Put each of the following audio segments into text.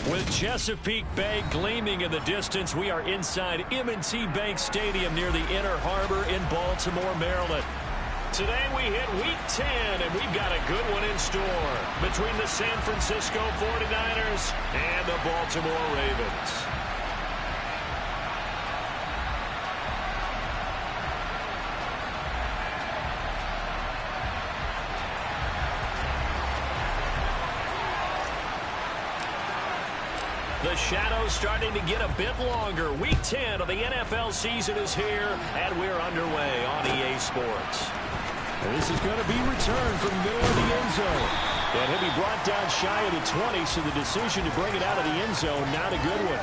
With Chesapeake Bay gleaming in the distance, we are inside M&T Bank Stadium near the Inner Harbor in Baltimore, Maryland. Today we hit Week 10, and we've got a good one in store between the San Francisco 49ers and the Baltimore Ravens. The shadow's starting to get a bit longer. Week 10 of the NFL season is here, and we're underway on EA Sports. And this is going to be returned from the middle of the end zone. And he'll be brought down shy of the 20, so the decision to bring it out of the end zone, not a good one.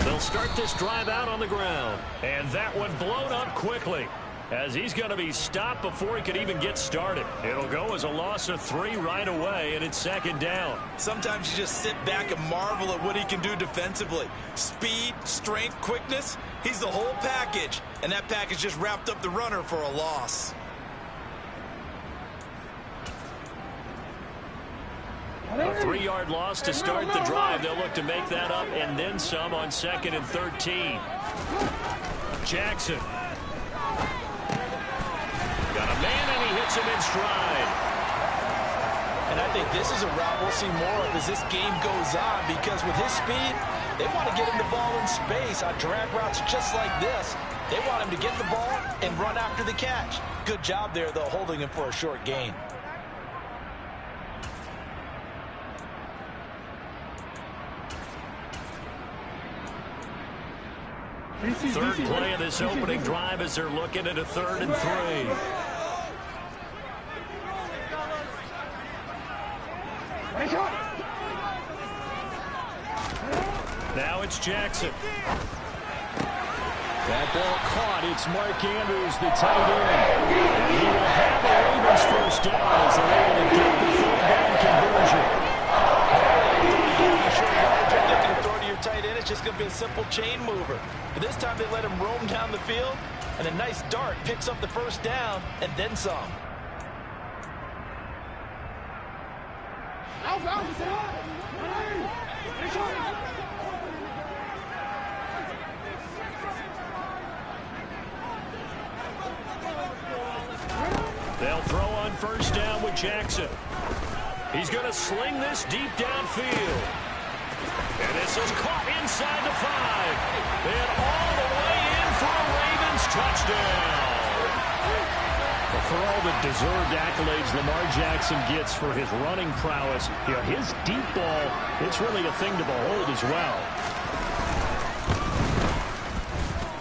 They'll start this drive out on the ground. And that one blown up quickly, as he's going to be stopped before he could even get started. It'll go as a loss of 3 right away, and it's second down. Sometimes you just sit back and marvel at what he can do defensively. Speed, strength, quickness, he's the whole package. And that package just wrapped up the runner for a loss. A 3-yard loss to start the drive. They'll look to make that up and then some on 2nd and 13. Jackson. Got a man, and he hits him in stride. And I think this is a route we'll see more of as this game goes on, because with his speed, they want to get him the ball in space on drag routes just like this. They want him to get the ball and run after the catch. Good job there, though, holding him for a short gain. Third play of this opening drive as they're looking at a 3rd and 3. Now it's Jackson. That ball caught. It's Mark Andrews, the tight end. And he will have the Ravens first down as they're able to get the 3rd down conversion. Tight end, it's just going to be a simple chain mover. But this time they let him roam down the field, and a nice dart picks up the first down and then some. They'll throw on first down with Jackson. He's going to sling this deep downfield. And this is caught inside the 5. And all the way in for a Ravens touchdown. For all the deserved accolades Lamar Jackson gets for his running prowess, you know, his deep ball, it's really a thing to behold as well.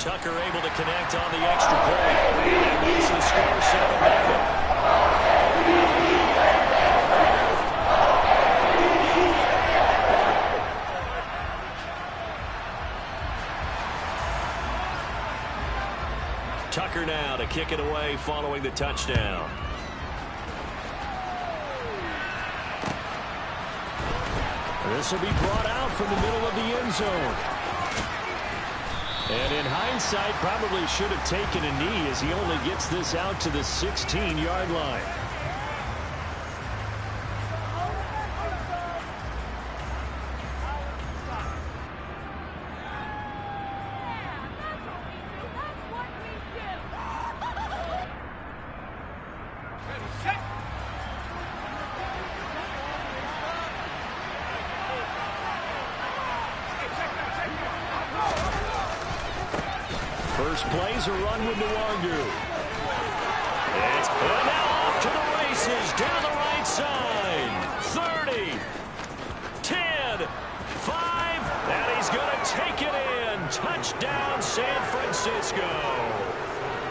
Tucker able to connect on the extra point. And makes the score 7-0. Tucker now to kick it away following the touchdown. This will be brought out from the middle of the end zone. And in hindsight, probably should have taken a knee as he only gets this out to the 16-yard line. First play's a run with Nwangu. It's now off to the races down the right side. 30, 10, 5, and he's going to take it in. Touchdown, San Francisco.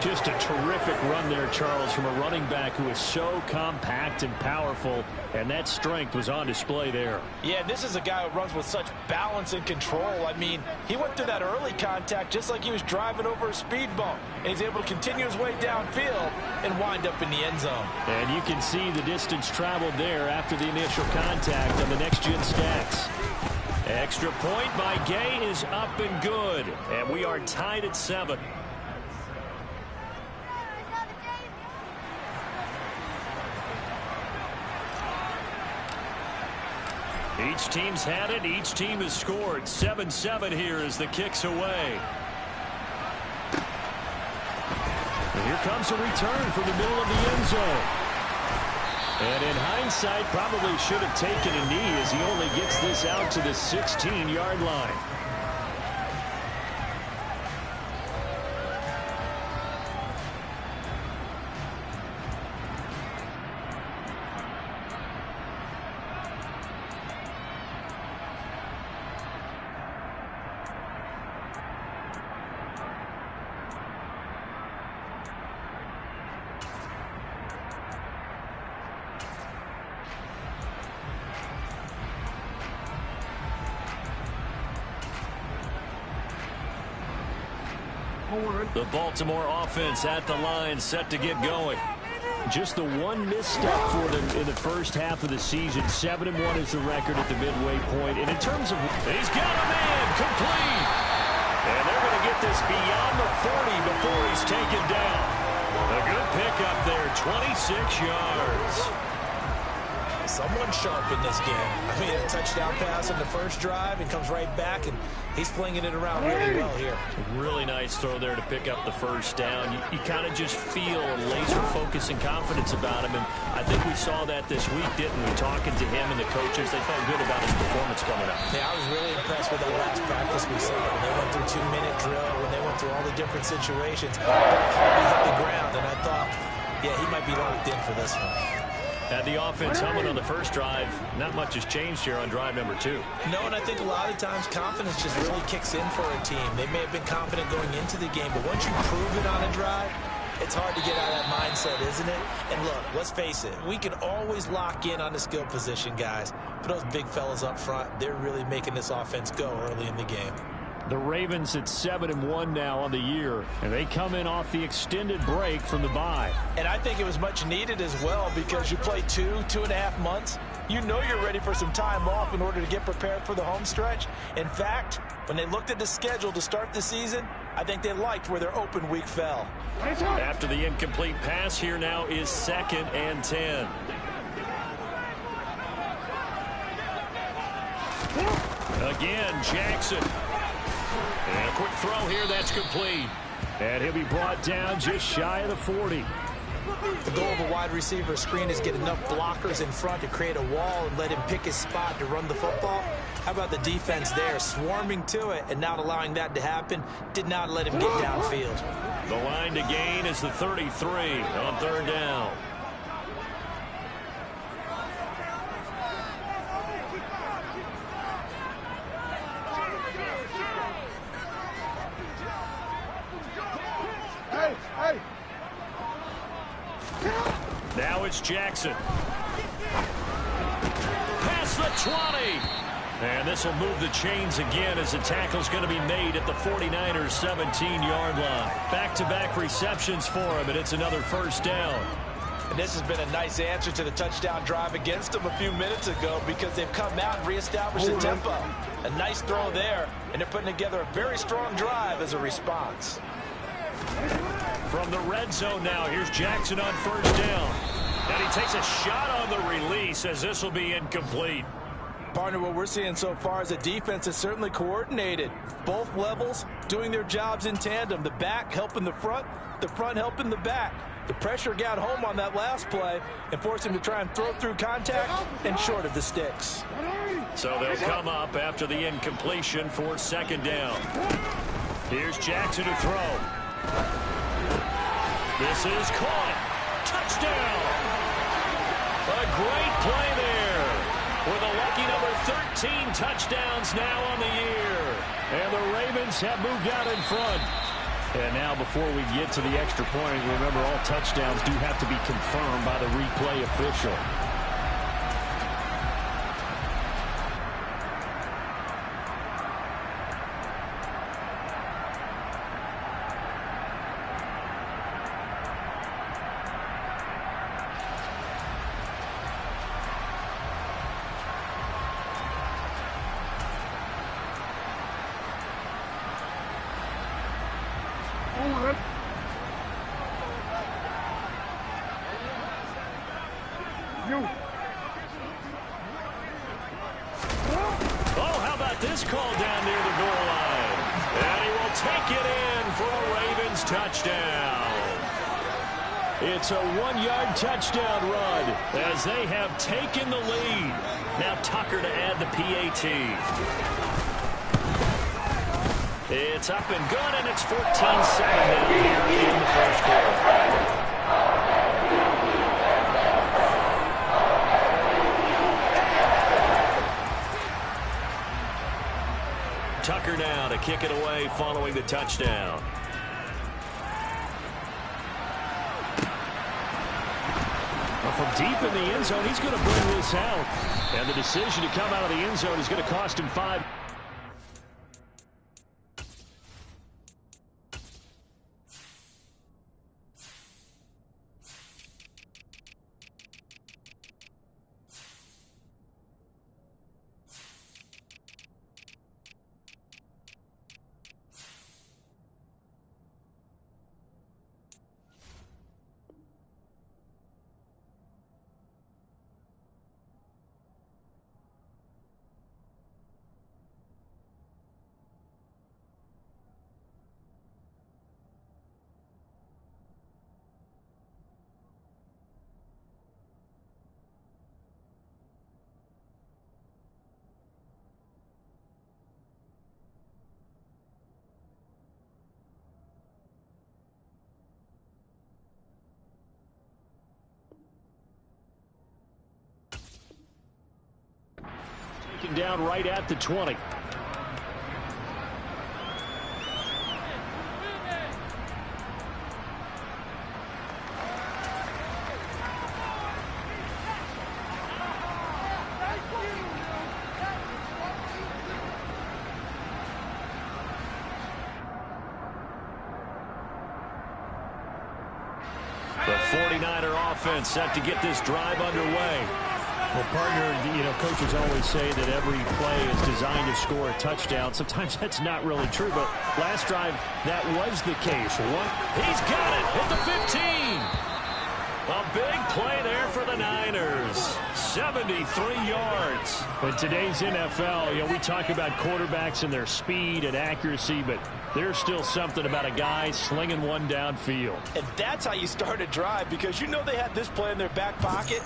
Just a terrific run there, Charles, from a running back who is so compact and powerful, and that strength was on display there. Yeah, this is a guy who runs with such balance and control. I mean, he went through that early contact just like he was driving over a speed bump, and he's able to continue his way downfield and wind up in the end zone. And you can see the distance traveled there after the initial contact on the next-gen stats. Extra point by Gay is up and good, and we are tied at 7. Each team's had it. Each team has scored. 7-7 here as the kick's away. And here comes a return from the middle of the end zone. And in hindsight, probably should have taken a knee as he only gets this out to the 16-yard line. The Baltimore offense at the line, set to get going. Just the one misstep for them in the first half of the season. 7-1 is the record at the midway point. And in terms of... He's got a man, complete. And they're going to get this beyond the 40 before he's taken down. A good pickup there, 26 yards. Someone sharp in this game. I mean, a touchdown pass on the first drive and comes right back, and he's flinging it around really well here. Really nice throw there to pick up the first down. You kind of just feel a laser focus and confidence about him, and I think we saw that this week, didn't we? Talking to him and the coaches, they felt good about his performance coming up. Yeah, I was really impressed with that last practice we saw. When they went through 2-minute drill, when they went through all the different situations, he hit the ground, and I thought, yeah, he might be locked in for this one. Had the offense humming on the first drive. Not much has changed here on drive number 2. No, and I think a lot of times confidence just really kicks in for a team. They may have been confident going into the game, but once you prove it on a drive, it's hard to get out of that mindset, isn't it? And look, let's face it, we can always lock in on the skill position, guys. But those big fellas up front, they're really making this offense go early in the game. The Ravens at 7-1 now on the year, and they come in off the extended break from the bye. And I think it was much needed as well, because you play 2.5 months. You know you're ready for some time off in order to get prepared for the home stretch. In fact, when they looked at the schedule to start the season, I think they liked where their open week fell. After the incomplete pass, here now is 2nd and 10. Again, Jackson. And a quick throw here, that's complete. And he'll be brought down just shy of the 40. The goal of a wide receiver screen is get enough blockers in front to create a wall and let him pick his spot to run the football. How about the defense there, swarming to it and not allowing that to happen? Did not let him get downfield. The line to gain is the 33 on 3rd down. Now it's Jackson. Past the 20. And this will move the chains again as the tackle's going to be made at the 49ers' 17-yard line. Back-to-back receptions for him, and it's another first down. And this has been a nice answer to the touchdown drive against them a few minutes ago, because they've come out and reestablished the tempo. A nice throw there, and they're putting together a very strong drive as a response. From the red zone now, here's Jackson on 1st down. And he takes a shot on the release as this will be incomplete. Partner, what we're seeing so far is the defense is certainly coordinated. Both levels doing their jobs in tandem. The back helping the front helping the back. The pressure got home on that last play and forced him to try and throw through contact and short of the sticks. So they'll come up after the incompletion for 2nd down. Here's Jackson to throw. This is caught. Touchdown. A great play there. With a lucky number 13 touchdowns now on the year. And the Ravens have moved out in front. And now before we get to the extra point, remember all touchdowns do have to be confirmed by the replay official. Oh, how about this call down near the goal line? And he will take it in for a Ravens touchdown. It's a 1-yard touchdown run as they have taken the lead. Now Tucker to add the PAT. It's up and good, and it's 14-7 now here in the first quarter. Tucker now to kick it away following the touchdown. Well, from deep in the end zone, he's going to bring this out. And the decision to come out of the end zone is going to cost him 5. Taken down right at the 20. The 49er offense set to get this drive underway. Well, partner, coaches always say that every play is designed to score a touchdown. Sometimes that's not really true, but last drive, that was the case. He's got it at the 15. A big play there for the Niners. 73 yards. In today's NFL, we talk about quarterbacks and their speed and accuracy, but there's still something about a guy slinging one downfield. And that's how you start a drive, because they had this play in their back pocket,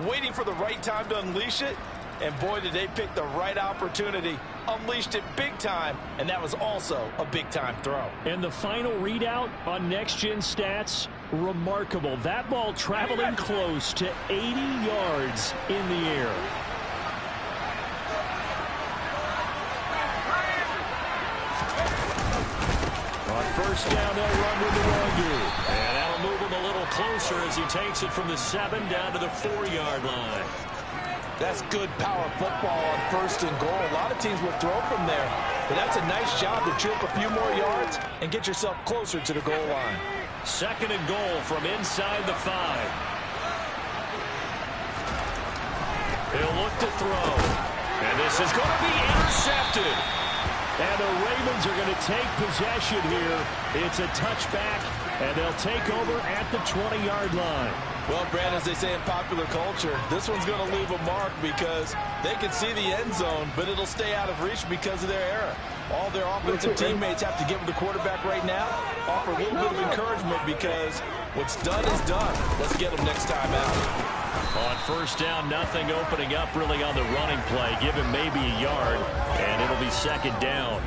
waiting for the right time to unleash it. And boy, did they pick the right opportunity. Unleashed it big time, and that was also a big-time throw. And the final readout on next-gen stats, remarkable. That ball traveling close to 80 yards in the air. On first down, they'll run with the Wagyu. And that'll move him a little closer as he takes it from the 7 down to the 4-yard line. That's good power football on first and goal. A lot of teams will throw from there, but that's a nice job to trip a few more yards and get yourself closer to the goal line. Second and goal from inside the 5. He'll look to throw. And this is going to be intercepted. And the Ravens are going to take possession here. It's a touchback, and they'll take over at the 20-yard line. Well, Brandon, as they say in popular culture, this one's going to leave a mark because they can see the end zone, but it'll stay out of reach because of their error. All their offensive teammates have to give the quarterback right now, offer a little bit of encouragement because what's done is done. Let's get them next time out. On first down, nothing opening up really on the running play. Give him maybe a yard, and it'll be second down.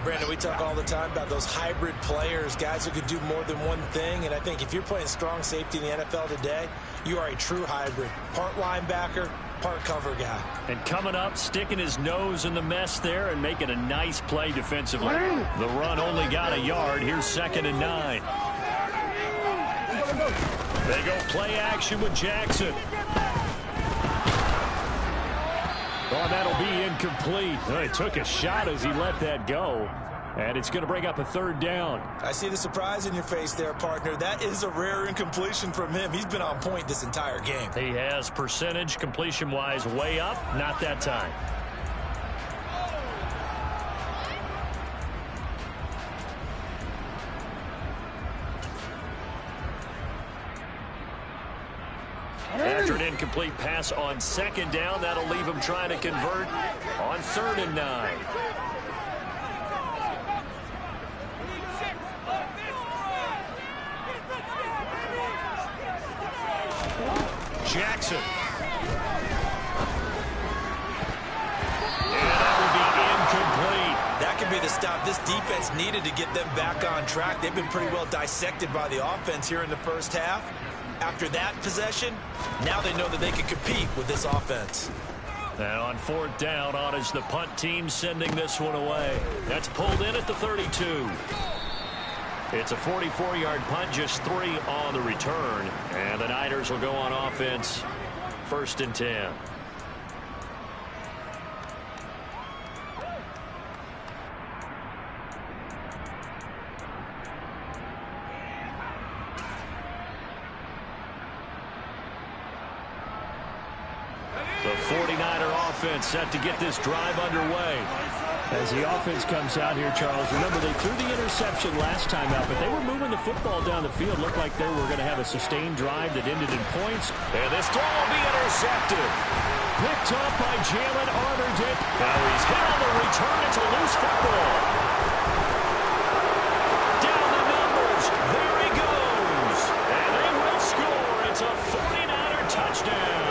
Brandon, we talk all the time about those hybrid players, guys who can do more than one thing, and I think if you're playing strong safety in the NFL today, you are a true hybrid. Part linebacker, part cover guy. And coming up, sticking his nose in the mess there and making a nice play defensively. The run only got a yard. Here's 2nd and 9. They go play action with Jackson. Oh, that'll be incomplete. Oh, he took a shot as he let that go. And it's going to bring up a 3rd down. I see the surprise in your face there, partner. That is a rare incompletion from him. He's been on point this entire game. He has percentage completion-wise way up. Not that time. After an incomplete pass on 2nd down, that'll leave him trying to convert on 3rd and 9. Jackson. And that would be incomplete. That could be the stop this defense needed to get them back on track. They've been pretty well dissected by the offense here in the first half. After that possession, now they know that they can compete with this offense. And on 4th down, on is the punt team sending this one away. That's pulled in at the 32. It's a 44-yard punt, just 3 on the return. And the Niners will go on offense, 1st and 10. The 49er offense set to get this drive underway. As the offense comes out here, Charles, remember they threw the interception last time out, but they were moving the football down the field. Looked like they were going to have a sustained drive that ended in points. And this throw will be intercepted. Picked up by Jalen Arterton. Now he's hit on the return. It's a loose football. Down the numbers. There he goes. And they will score. It's a 49er touchdown.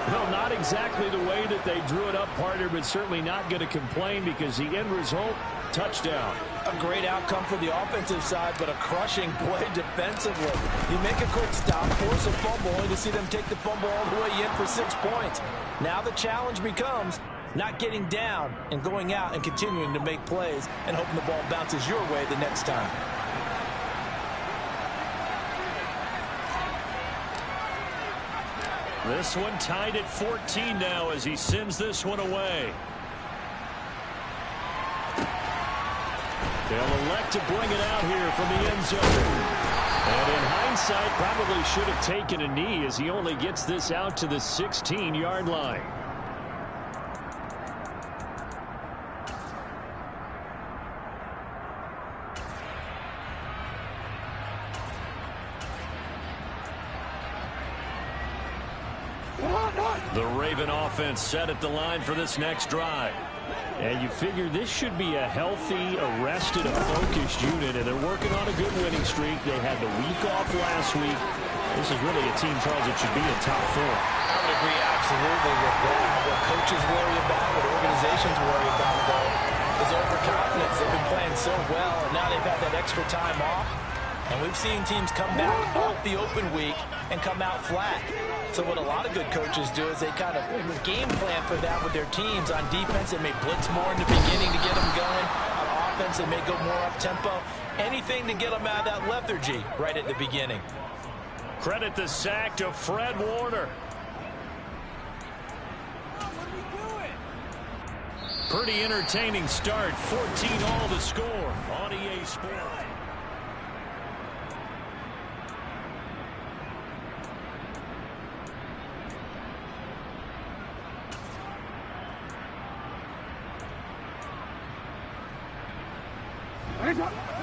Well, not exactly the way that they drew it up, partner, but certainly not going to complain because the end result, touchdown. A great outcome for the offensive side, but a crushing play defensively. You make a quick stop, force a fumble, only to see them take the fumble all the way in for 6 points. Now the challenge becomes not getting down and going out and continuing to make plays and hoping the ball bounces your way the next time. This one tied at 14 now as he sends this one away. They'll elect to bring it out here from the end zone. And in hindsight, probably should have taken a knee as he only gets this out to the 16-yard line. The Raven offense set at the line for this next drive. And you figure this should be a healthy, arrested, focused unit, and they're working on a good winning streak. They had the week off last week. This is really a team, Charles, that should be in top 4. I would agree absolutely with that. What coaches worry about, what organizations worry about, though, is overconfidence. They've been playing so well, and now they've had that extra time off. And we've seen teams come back off the open week and come out flat. So what a lot of good coaches do is they kind of game plan for that with their teams. On defense, they may blitz more in the beginning to get them going. On offense, they may go more up-tempo. Anything to get them out of that lethargy right at the beginning. Credit the sack to Fred Warner. Pretty entertaining start. 14 all to score on EA Sports.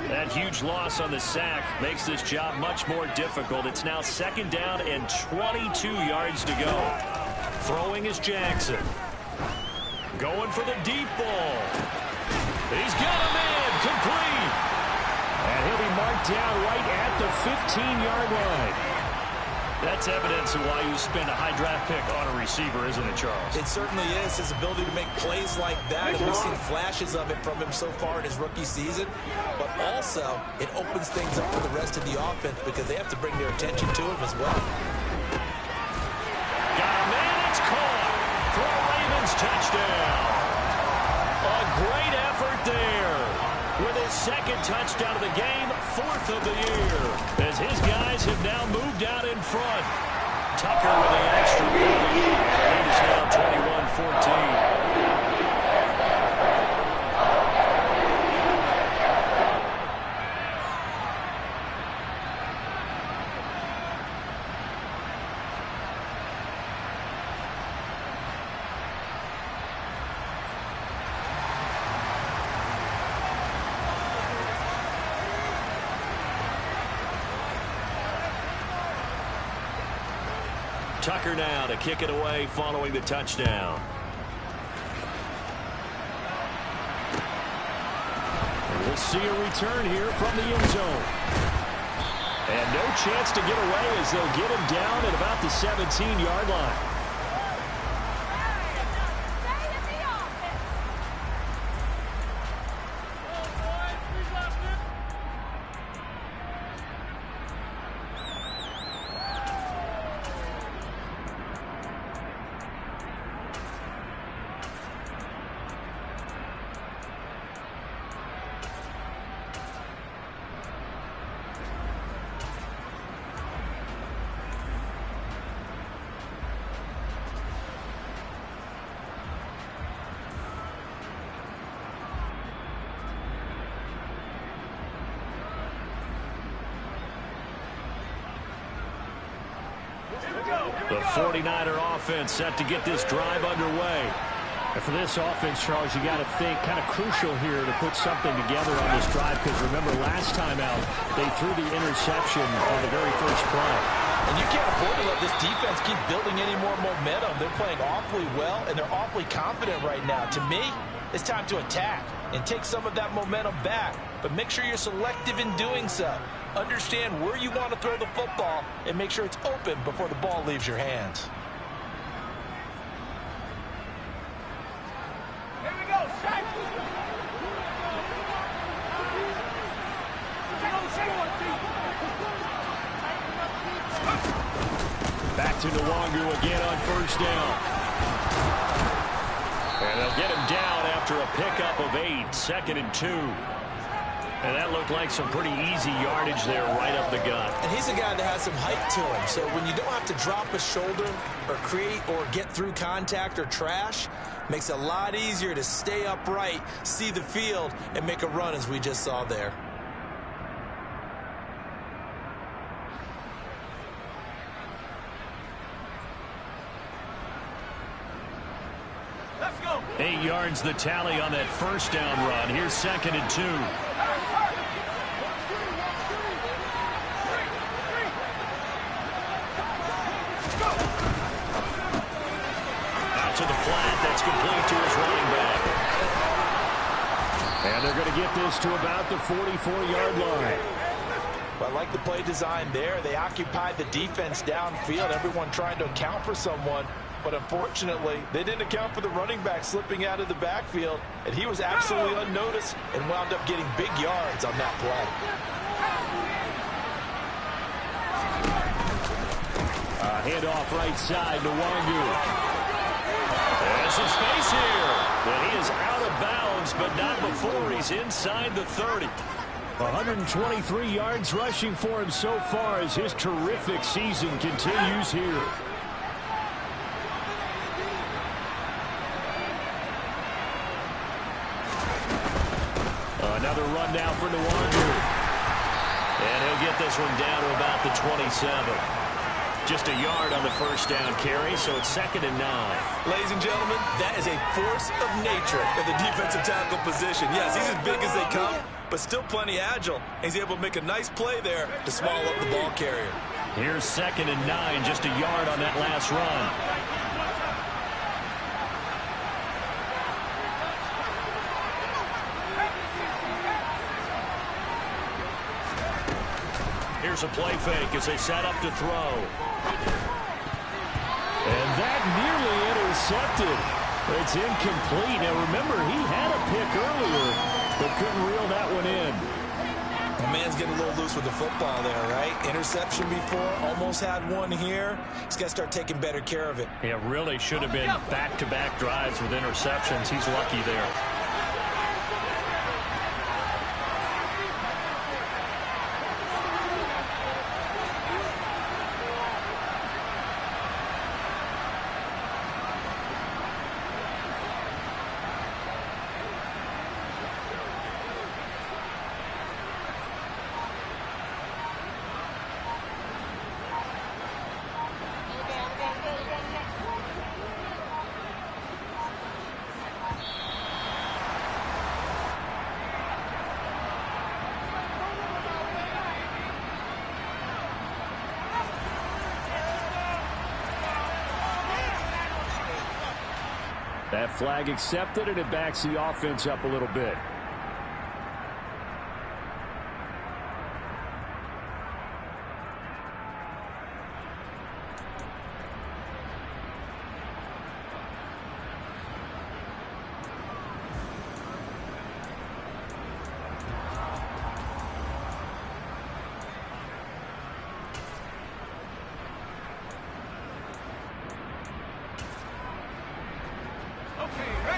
That huge loss on the sack makes this job much more difficult. It's now 2nd down and 22 yards to go. Throwing is Jackson. Going for the deep ball. He's got a man complete. And he'll be marked down right at the 15-yard line. That's evidence of why you spend a high draft pick on a receiver, isn't it, Charles? It certainly is. His ability to make plays like that, and we've seen flashes of it from him so far in his rookie season. But also, it opens things up for the rest of the offense because they have to bring their attention to him as well. touchdown. A great effort there. With his second touchdown of the game, 4th of the year. As his guys have now moved out in front. Tucker with the extra point. Lead is now 21-14. Tucker now to kick it away following the touchdown. And we'll see a return here from the end zone. And no chance to get away as they'll get him down at about the 17-yard line. The 49er offense set to get this drive underway. And for this offense, Charles, you got to think kind of crucial here to put something together on this drive, because remember last time out they threw the interception on the very first play. And you can't afford to let this defense keep building any more momentum. They're playing awfully well, and they're awfully confident right now. To me, it's time to attack and take some of that momentum back, but make sure you're selective in doing so. Understand where you want to throw the football and make sure it's open before the ball leaves your hands. Here we go, Shaq. Back to Nwangu again on first down. And they'll get him down after a pickup of 8, 2nd and 2. And that looked like some pretty easy yardage there right up the gut. And he's a guy that has some height to him. So when you don't have to drop a shoulder or create or get through contact or trash, makes it a lot easier to stay upright, see the field, and make a run as we just saw there. Let's go. 8 yards the tally on that first down run. Here's 2nd and 2. Out to the flat. That's complete to his running back. And they're going to get this to about the 44-yard line. Well, I like the play design there. They occupied the defense downfield, everyone trying to account for someone. But unfortunately, they didn't account for the running back slipping out of the backfield, and he was absolutely unnoticed and wound up getting big yards on that play. Handoff right side to Nwangu. There's some space here. And he is out of bounds, but not before he's inside the 30. 123 yards rushing for him so far as his terrific season continues here. Another run now for Nwangu. And he'll get this one down to about the 27. Just a yard on the first down carry, so it's 2nd and 9. Ladies and gentlemen, that is a force of nature in the defensive tackle position. Yes, he's as big as they come, but still plenty agile. He's able to make a nice play there to small up the ball carrier. Here's 2nd and 9, just a yard on that last run. Here's a play fake as they set up to throw. And that nearly intercepted. It's incomplete. Now remember, he had a pick earlier, but couldn't reel that one in. The man's getting a little loose with the football there, right? Interception before, almost had one here. He's got to start taking better care of it. Yeah, really should have been back-to-back drives with interceptions. He's lucky there. That flag accepted, and it backs the offense up a little bit.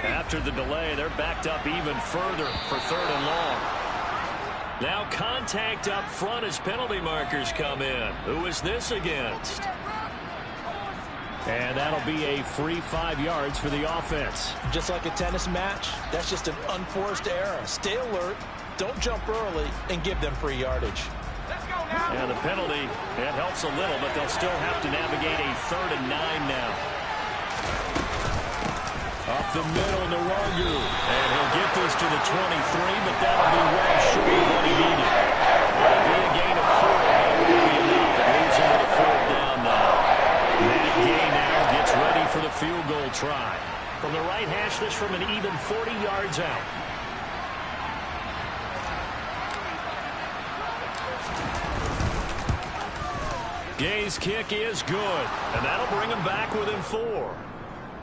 After the delay, they're backed up even further for 3rd and long. Now contact up front as penalty markers come in. Who is this against? And that'll be a free 5 yards for the offense. Just like a tennis match, that's just an unforced error. Stay alert, don't jump early, and give them free yardage. Yeah, the penalty, that helps a little, but they'll still have to navigate a 3rd and 9 now. Up the middle, Nwangu. And he'll get this to the 23, but that'll be well short of what he needed. That'll be a gain of 4, but it won't be enough. It moves into the 4th down now. Matt Gay now gets ready for the field goal try. From the right hash, this from an even 40 yards out. Gay's kick is good, and that'll bring him back within 4.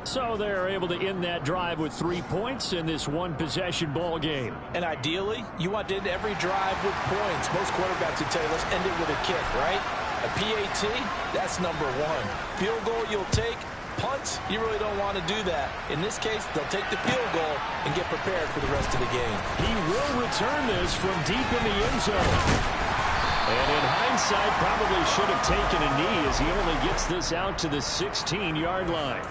So they're able to end that drive with 3 points in this one-possession ball game. And ideally, you want to end every drive with points. Most quarterbacks would tell you, let's end it with a kick, right? A PAT, that's number 1. Field goal you'll take. Punts, you really don't want to do that. In this case, they'll take the field goal and get prepared for the rest of the game. He will return this from deep in the end zone. And in hindsight, probably should have taken a knee as he only gets this out to the 16-yard line.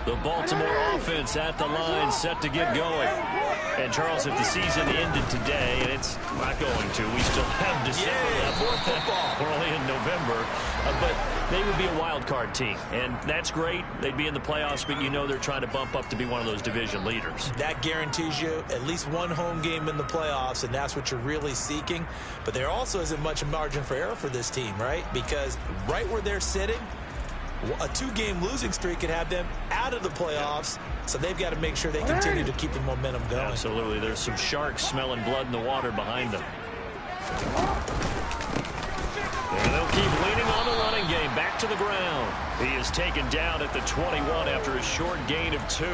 The Baltimore offense at the line, set to get going. And, Charles, if the season ended today, and it's not going to, we still have December left. More football. We're only in November. But they would be a wild card team. And that's great. They'd be in the playoffs, but you know they're trying to bump up to be one of those division leaders. That guarantees you at least one home game in the playoffs, and that's what you're really seeking. But there also isn't much margin for error for this team, right? Because right where they're sitting, a 2-game losing streak could have them out of the playoffs, so they've got to make sure they continue to keep the momentum going. Absolutely. There's some sharks smelling blood in the water behind them. And they'll keep leaning on the running game. Back to the ground. He is taken down at the 21 after a short gain of 2.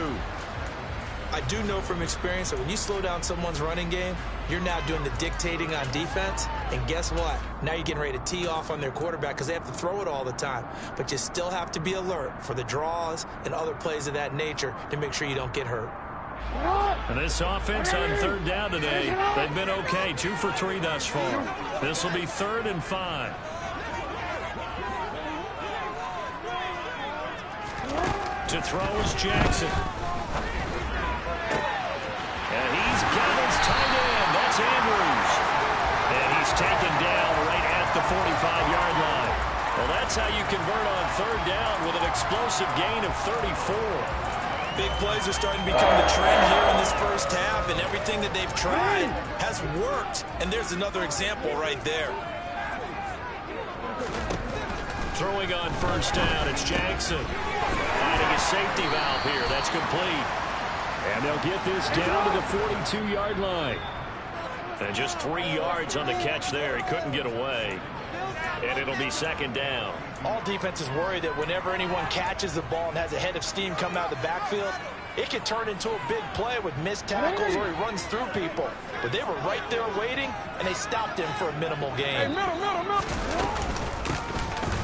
I do know from experience that when you slow down someone's running game, you're now doing the dictating on defense. And guess what? Now you're getting ready to tee off on their quarterback because they have to throw it all the time. But you still have to be alert for the draws and other plays of that nature to make sure you don't get hurt. And this offense on 3rd down today, they've been okay. 2 for 3 thus far. This will be 3rd and 5. To throw is Jackson. And he's got his tight end. That's Andrews. And he's taken down right at the 45-yard line. Well, that's how you convert on 3rd down with an explosive gain of 34. Big plays are starting to become the trend here in this first half, and everything that they've tried has worked. And there's another example right there. Throwing on 1st down, it's Jackson. Finding a safety valve here. That's complete. And they'll get this down to the 42-yard line. And just 3 yards on the catch there. He couldn't get away. And it'll be second down. All defenses worry that whenever anyone catches the ball and has a head of steam come out of the backfield, it can turn into a big play with missed tackles or he runs through people. But they were right there waiting, and they stopped him for a minimal gain.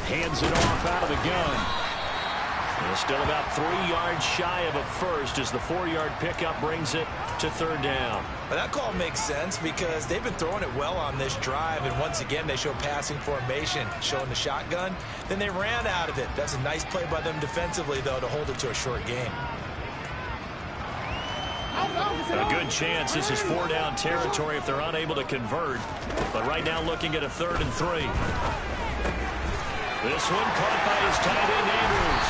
Hands it off out of the gun. And still about 3 yards shy of a first as the 4-yard pickup brings it to third down. But that call makes sense because they've been throwing it well on this drive, and once again they show passing formation, showing the shotgun. Then they ran out of it. That's a nice play by them defensively, though, to hold it to a short gain. A good chance this is 4-down territory if they're unable to convert. But right now looking at a 3rd and 3. This one caught by his tight end, Andrews.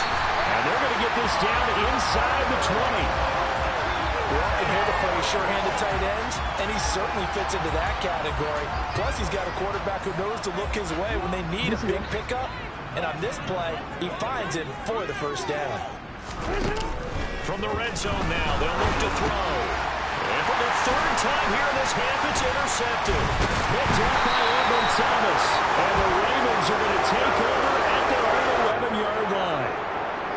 And they're going to get this down inside the 20. Well, you hear the phrase sure-handed tight ends, and he certainly fits into that category. Plus, he's got a quarterback who knows to look his way when they need a big pickup. And on this play, he finds it for the first down. From the red zone now, they'll look to throw. And for the 3rd time here in this half, it's intercepted. Picked up by Edmund Thomas. And the Ravens are going to take over at their own 11-yard line.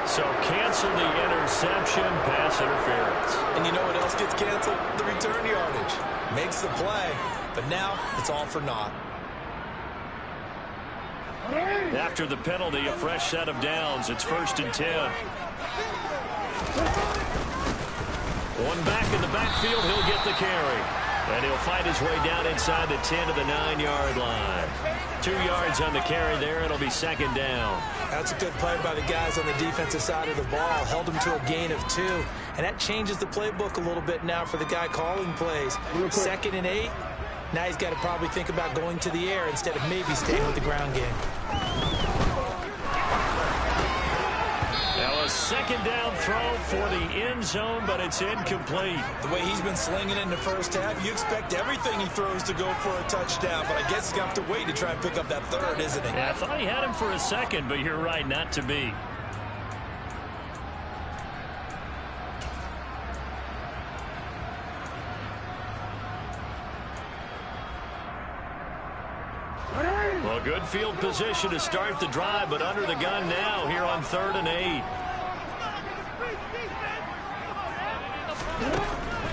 So cancel the interception, pass interference. And you know what else gets canceled? The return yardage. Makes the play, but now it's all for naught. After the penalty, a fresh set of downs. It's 1st and 10. One back in the backfield, he'll get the carry. And he'll fight his way down inside the 10 to the 9-yard line. 2 yards on the carry there. It'll be second down. That's a good play by the guys on the defensive side of the ball. Held him to a gain of 2. And that changes the playbook a little bit now for the guy calling plays. 2nd and 8. Now he's got to probably think about going to the air instead of maybe staying with the ground game. Now a second down throw for the end zone, but it's incomplete. The way he's been slinging in the first half, you expect everything he throws to go for a touchdown, but I guess he's got to wait to try and pick up that 3rd, isn't he? Yeah, I thought he had him for a second, but you're right, not to be. Well, good field position to start the drive, but under the gun now here on 3rd and 8.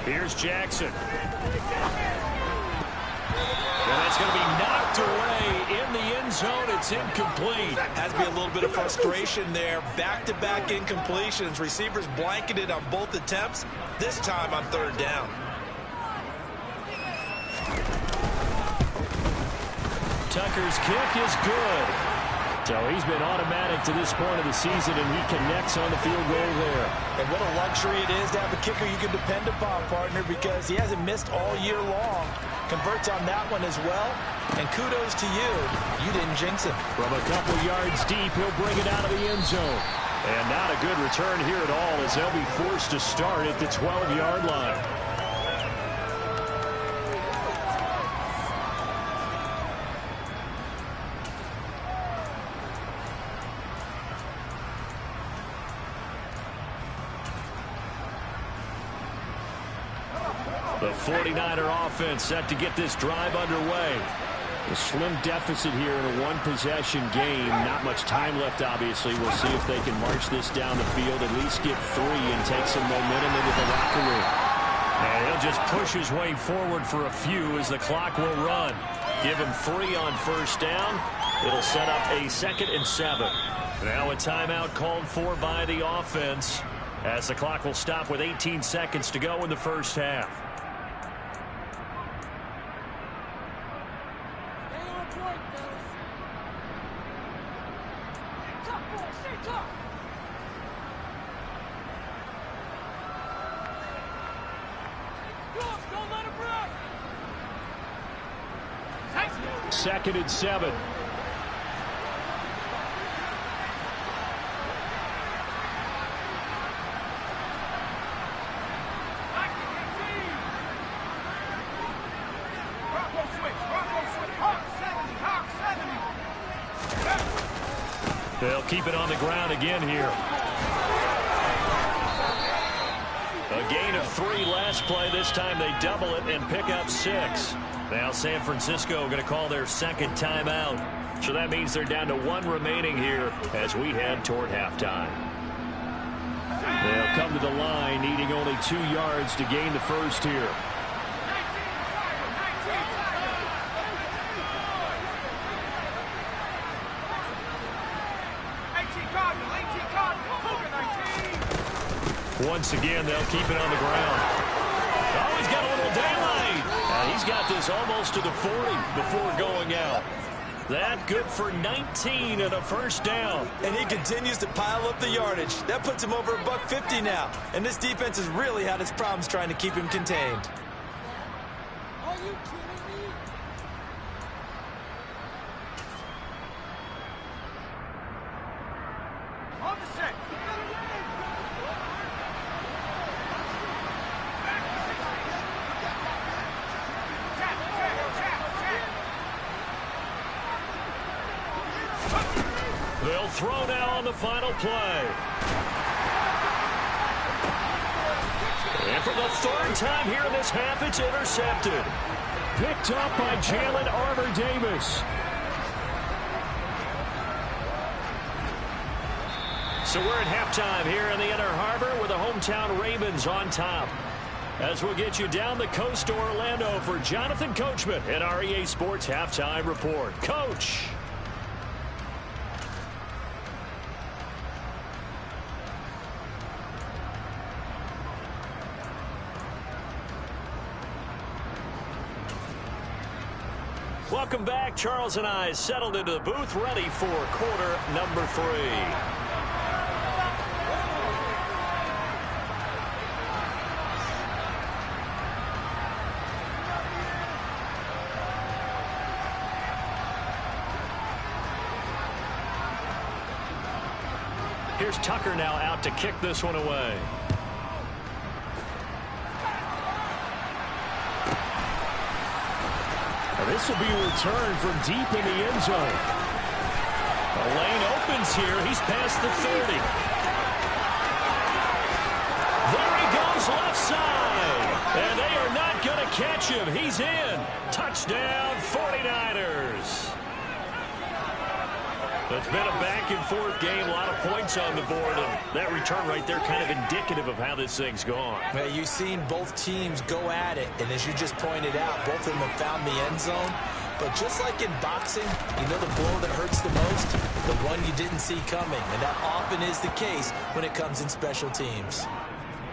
Here's Jackson. And that's going to be knocked away in the end zone. It's incomplete. Has to be a little bit of frustration there. Back-to-back incompletions. Receivers blanketed on both attempts, this time on 3rd down. Tucker's kick is good. So he's been automatic to this point of the season, and he connects on the field goal there. And what a luxury it is to have a kicker you can depend upon, partner, because he hasn't missed all year long. Converts on that one as well. And kudos to you. You didn't jinx him. From a couple yards deep, he'll bring it out of the end zone. And not a good return here at all as they'll be forced to start at the 12-yard line. The 49er offense set to get this drive underway. A slim deficit here in a one-possession game. Not much time left, obviously. We'll see if they can march this down the field, at least get 3 and take some momentum into the locker room. And he'll just push his way forward for a few as the clock will run. Give him 3 on first down. It'll set up a 2nd and 7. Now a timeout called for by the offense as the clock will stop with 18 seconds to go in the first half. Second and 7. They'll keep it on the ground again here. A gain of 3 last play. This time they double it and pick up 6. Now San Francisco going to call their second timeout. So that means they're down to 1 remaining here as we head toward halftime. They'll come to the line needing only 2 yards to gain the first here. Once again, they'll keep it on the ground. Oh, he's got a little daylight. He's got this almost to the 40 before going out. That good for 19 and a first down. And he continues to pile up the yardage. That puts him over $150 now. And this defense has really had its problems trying to keep him contained. Are you kidding me? On the set. They'll throw now on the final play. And for the 3rd time here in this half, it's intercepted. Picked up by Jalen Armour-Davis. So we're at halftime here in the Inner Harbor with the hometown Ravens on top. As we'll get you down the coast to Orlando for Jonathan Coachman at our EA Sports Halftime Report. Coach. Welcome back. Charles and I settled into the booth, ready for quarter number 3. Here's Tucker now out to kick this one away. This will be a return from deep in the end zone. The lane opens here. He's past the 30. There he goes left side. And they are not going to catch him. He's in. Touchdown 49ers. It's been a back-and-forth game, a lot of points on the board, and that return right there kind of indicative of how this thing's gone. Well, you've seen both teams go at it, and as you just pointed out, both of them have found the end zone. But just like in boxing, you know the blow that hurts the most? The one you didn't see coming, and that often is the case when it comes in special teams.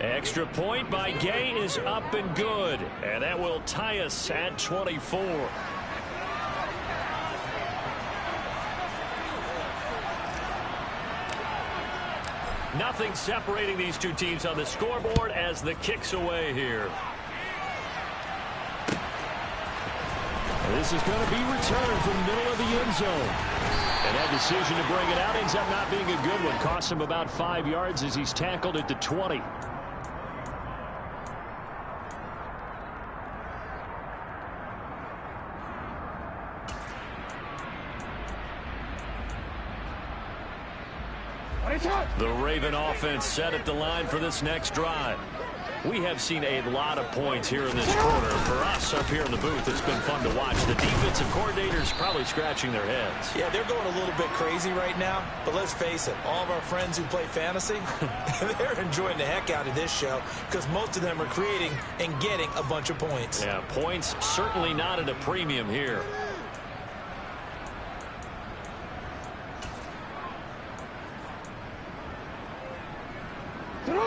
Extra point by Gay is up and good, and that will tie us at 24. Nothing separating these two teams on the scoreboard as the kick's away here. This is going to be returned from the middle of the end zone. And that decision to bring it out ends up not being a good one. Costs him about 5 yards as he's tackled at the 20. The Raven offense set at the line for this next drive. We have seen a lot of points here in this quarter. For us up here in the booth, it's been fun to watch. The defensive coordinators probably scratching their heads. Yeah, they're going a little bit crazy right now. But let's face it, all of our friends who play fantasy, they're enjoying the heck out of this show because most of them are creating and getting a bunch of points. Yeah, points certainly not at a premium here.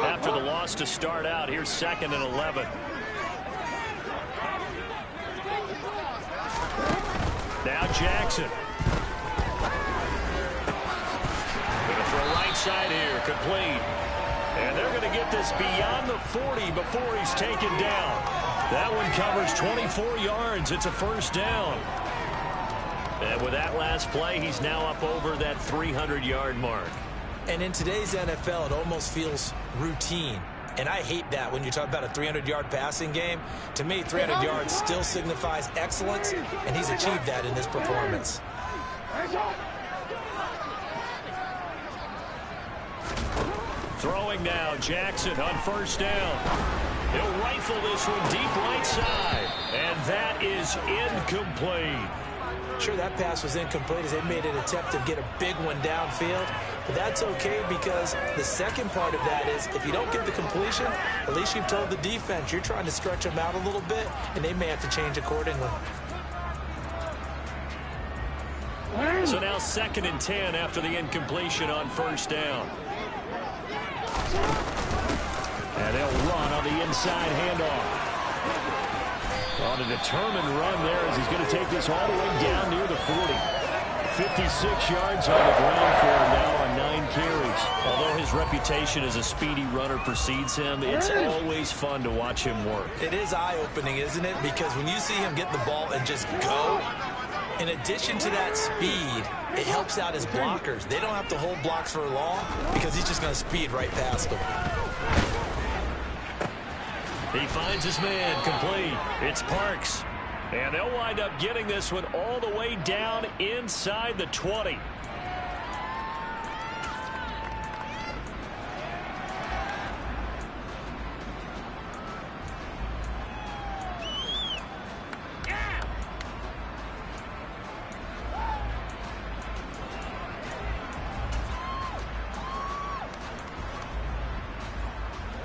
After the loss to start out, here's 2nd and 11. Now Jackson. Going to throw right side here, complete. And they're going to get this beyond the 40 before he's taken down. That one covers 24 yards. It's a first down. And with that last play, he's now up over that 300-yard mark. And in today's NFL, it almost feels routine. And I hate that when you talk about a 300-yard passing game. To me, 300 yards still signifies excellence, and he's achieved that in this performance. Throwing now, Jackson on first down. He'll rifle this one deep right side. And that is incomplete. Sure, that pass was incomplete as they made an attempt to get a big one downfield. But that's okay because the second part of that is if you don't get the completion, at least you've told the defense you're trying to stretch them out a little bit, and they may have to change accordingly. So now 2nd and 10 after the incompletion on first down. And they'll run on the inside handoff. On a determined run there as he's going to take this all the way down near the 40. 56 yards on the ground for him now on 9 carries. Although his reputation as a speedy runner precedes him, it's always fun to watch him work. It is eye-opening, isn't it? Because when you see him get the ball and just go, in addition to that speed, it helps out his blockers. They don't have to hold blocks for long because he's just going to speed right past them. He finds his man, complete. It's Parks. And they'll wind up getting this one all the way down inside the 20.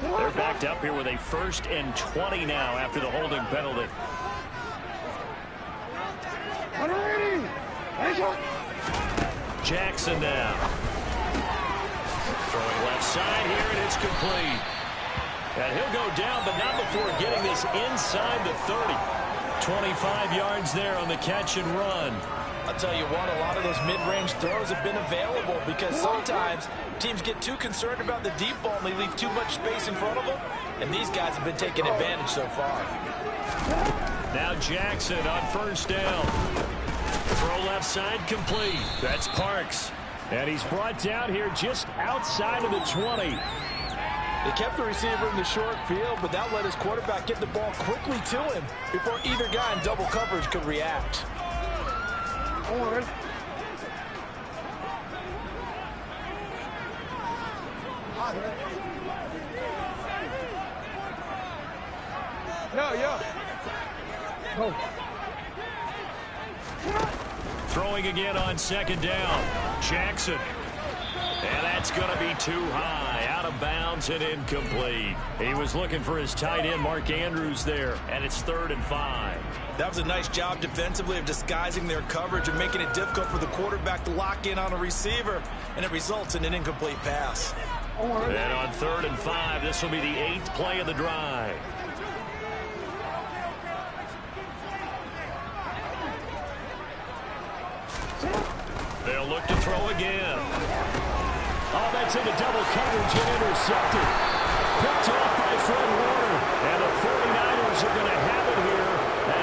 They're backed up here with a 1st and 20 now after the holding penalty. Jackson now. Throwing left side here, and it's complete. And he'll go down, but not before getting this inside the 30. 25 yards there on the catch and run. I'll tell you what, a lot of those mid-range throws have been available because sometimes teams get too concerned about the deep ball and they leave too much space in front of them, and these guys have been taking advantage so far. Now Jackson on first down. Throw left side complete. That's Parks. And he's brought down here just outside of the 20. They kept the receiver in the short field, but that let his quarterback get the ball quickly to him before either guy in double coverage could react. Throwing again on 2nd down. Jackson. And that's going to be too high. Out of bounds and incomplete. He was looking for his tight end, Mark Andrews, there. And it's 3rd and 5. That was a nice job defensively of disguising their coverage and making it difficult for the quarterback to lock in on a receiver. And it results in an incomplete pass. And on 3rd and 5, this will be the 8th play of the drive. They'll look to throw again. Oh, that's into double coverage and intercepted. Picked off by Fred Warner. And the 49ers are going to have it here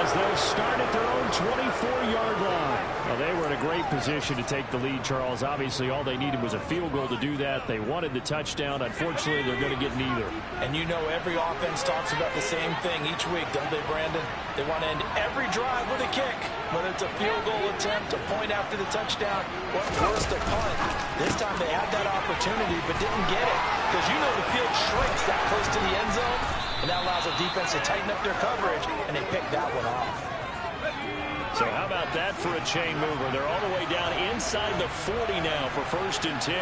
as they'll start at their own 24-yard line. Well, they were in a great position to take the lead, Charles. Obviously, all they needed was a field goal to do that. They wanted the touchdown. Unfortunately, they're going to get neither. And you know every offense talks about the same thing each week, don't they, Brandon? They want to end every drive with a kick, whether it's a field goal attempt, a point after the touchdown, or worse, a punt. This time they had that opportunity but didn't get it because you know the field shrinks that close to the end zone, and that allows the defense to tighten up their coverage, and they picked that one off. So how about that for a chain mover? They're all the way down inside the 40 now for 1st and 10.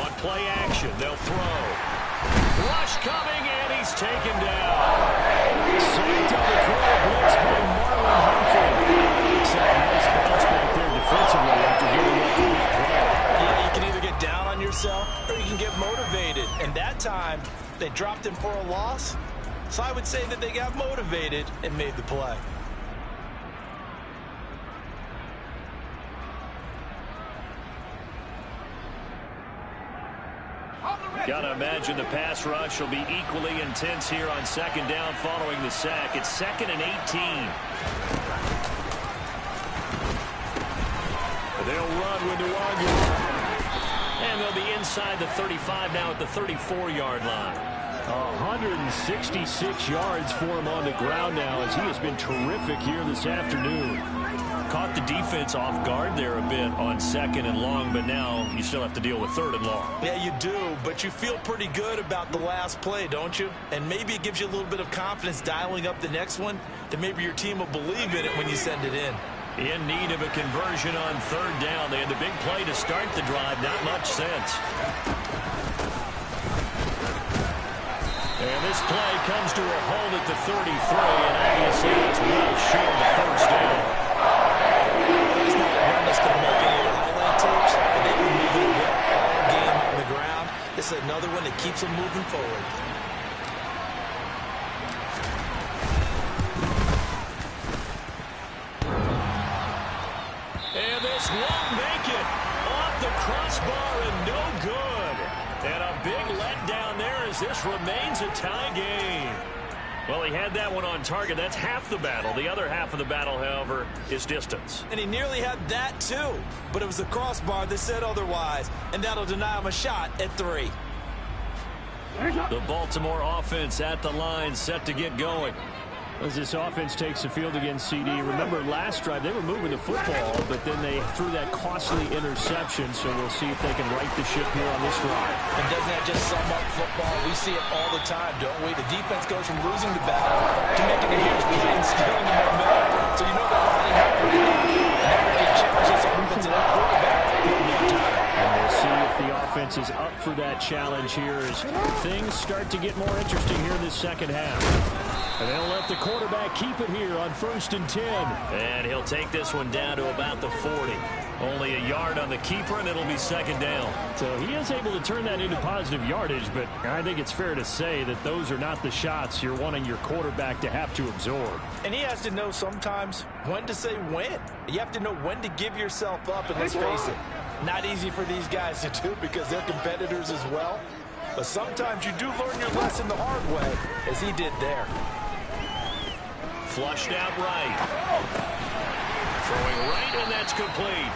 On play action, they'll throw. Rush coming, and he's taken down. Sacked on the throw, blitz by Marlon Humphrey. Nice bounce back there defensively after giving up the big play. Yeah, you can either get down on yourself or you can get motivated. And that time, they dropped him for a loss. So I would say that they got motivated and made the play. Gotta imagine the pass rush will be equally intense here on 2nd down following the sack. It's 2nd and 18. They'll run with Nuagu. And they'll be inside the 35 now at the 34-yard line. 166 yards for him on the ground now as he has been terrific here this afternoon. Caught the defense off guard there a bit on 2nd and long, but now you still have to deal with 3rd and long. Yeah, you do, but you feel pretty good about the last play, don't you? And maybe it gives you a little bit of confidence dialing up the next one, that maybe your team will believe in it when you send it in. In need of a conversion on 3rd down. They had the big play to start the drive. Not much sense. And this play comes to a halt at the 33, and obviously it's well short of 1st down. It's not a run that's going to make any of the highlight tapes, but they've been moving it all game on the ground. This is another one that keeps them moving forward. And this won't make it. Off the crossbar and no good. And a big letdown there as this remains a tie game. Well, he had that one on target. That's half the battle. The other half of the battle, however, is distance. And he nearly had that, too. But it was the crossbar that said otherwise. And that'll deny him a shot at 3. The Baltimore offense at the line, set to get going. As this offense takes the field against CD, remember last drive they were moving the football, but then they threw that costly interception, so we'll see if they can right the ship here on this drive. And doesn't that just sum up football? We see it all the time, don't we? The defense goes from losing the battle to making a huge play and stealing the momentum. So you know they're running out right now. And they're going to challenge this offense and that quarterback. And we'll see if the offense is up for that challenge here as things start to get more interesting here in this 2nd half. And they'll let the quarterback keep it here on 1st and 10. And he'll take this one down to about the 40. Only a yard on the keeper, and it'll be 2nd down. So he is able to turn that into positive yardage, but I think it's fair to say that those are not the shots you're wanting your quarterback to have to absorb. And he has to know sometimes when to say when. You have to know when to give yourself up, and let's face it, not easy for these guys to do because they're competitors as well. But sometimes you do learn your lesson the hard way, as he did there. Flushed out right. Throwing right, and that's complete.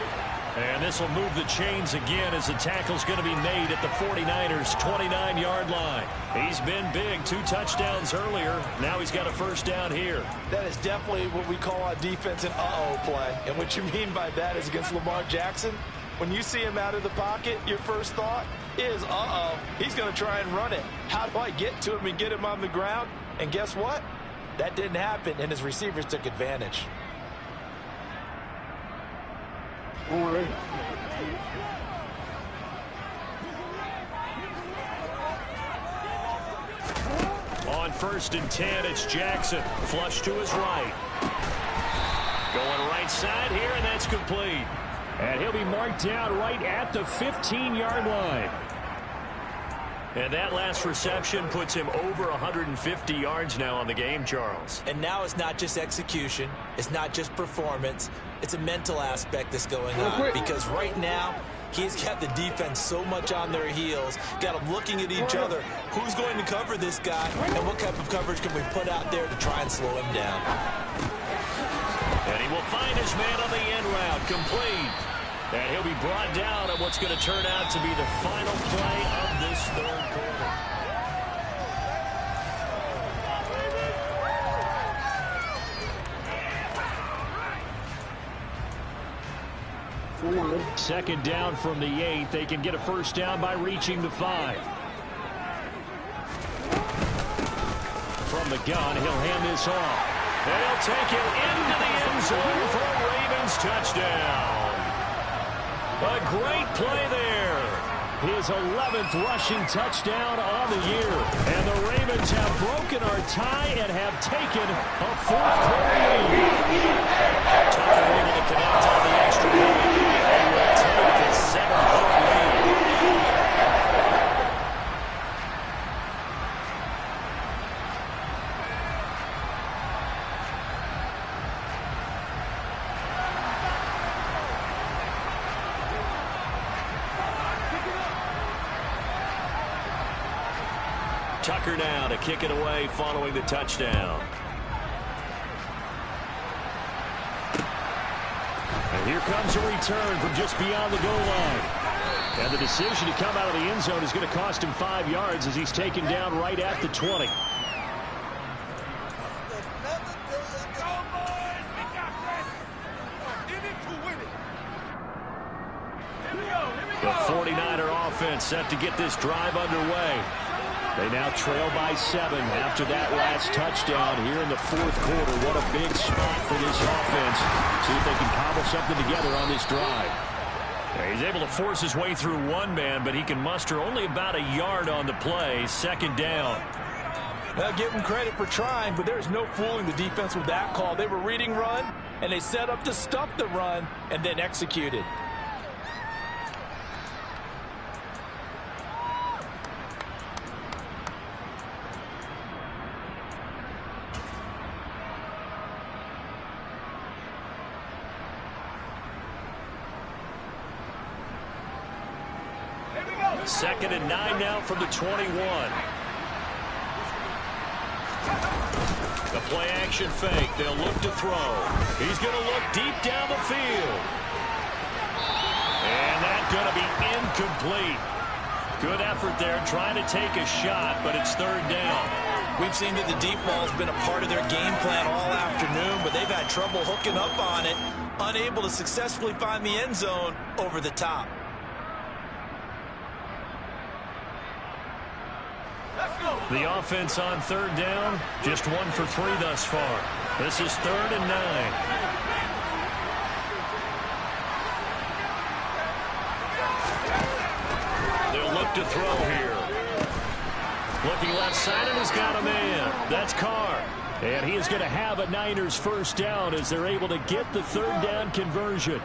And this will move the chains again as the tackle's going to be made at the 49ers' 29-yard line. He's been big, 2 touchdowns earlier. Now he's got a 1st down here. That is definitely what we call on defense an uh-oh play. And what you mean by that is against Lamar Jackson, when you see him out of the pocket, your first thought is, uh-oh, he's going to try and run it. How do I get to him and get him on the ground? And guess what? That didn't happen, and his receivers took advantage. On 1st and 10, it's Jackson. Flush to his right. Going right side here, and that's complete. And he'll be marked down right at the 15-yard line. And that last reception puts him over 150 yards now on the game, Charles. And now it's not just execution. It's not just performance. It's a mental aspect that's going on. Because right now, he's got the defense so much on their heels, got them looking at each other. Who's going to cover this guy, and what type of coverage can we put out there to try and slow him down? And he will find his man on the end route, complete. And he'll be brought down on what's going to turn out to be the final play of this 3rd quarter. Second down from the 8. They can get a 1st down by reaching the 5. From the gun, he'll hand this off. And he'll take it into the end zone for a Ravens touchdown. A great play there. His 11th rushing touchdown on the year. And the Ravens have broken our tie and have taken a 4th quarter lead. Tucker able to connect on the extra point. They will take a 7-point lead. Tucker now to kick it away following the touchdown. And here comes a return from just beyond the goal line. And the decision to come out of the end zone is going to cost him 5 yards as he's taken down right at the 20. The 49er offense set to get this drive underway. They now trail by 7 after that last touchdown here in the fourth quarter. What a big spot for this offense. See if they can cobble something together on this drive. He's able to force his way through one man, but he can muster only about a yard on the play. Second down. Well, give him credit for trying, but there's no fooling the defense with that call. They were reading run, and they set up to stop the run and then executed. Second and 9 now from the 21. The play action fake. They'll look to throw. He's going to look deep down the field. And that's going to be incomplete. Good effort there trying to take a shot, but it's third down. We've seen that the deep ball's been a part of their game plan all afternoon, but they've had trouble hooking up on it, unable to successfully find the end zone over the top. The offense on third down, just 1 for 3 thus far. This is 3rd and 9. They'll look to throw here. Looking left side, and he's got a man. That's Carr. And he is going to have a Niners first down as they're able to get the third down conversion.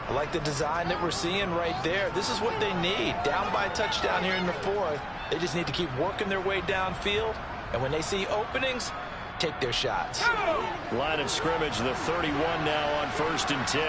I like the design that we're seeing right there. This is what they need. Down by a touchdown here in the fourth. They just need to keep working their way downfield. And when they see openings, take their shots. Line of scrimmage, the 31 now on 1st and 10.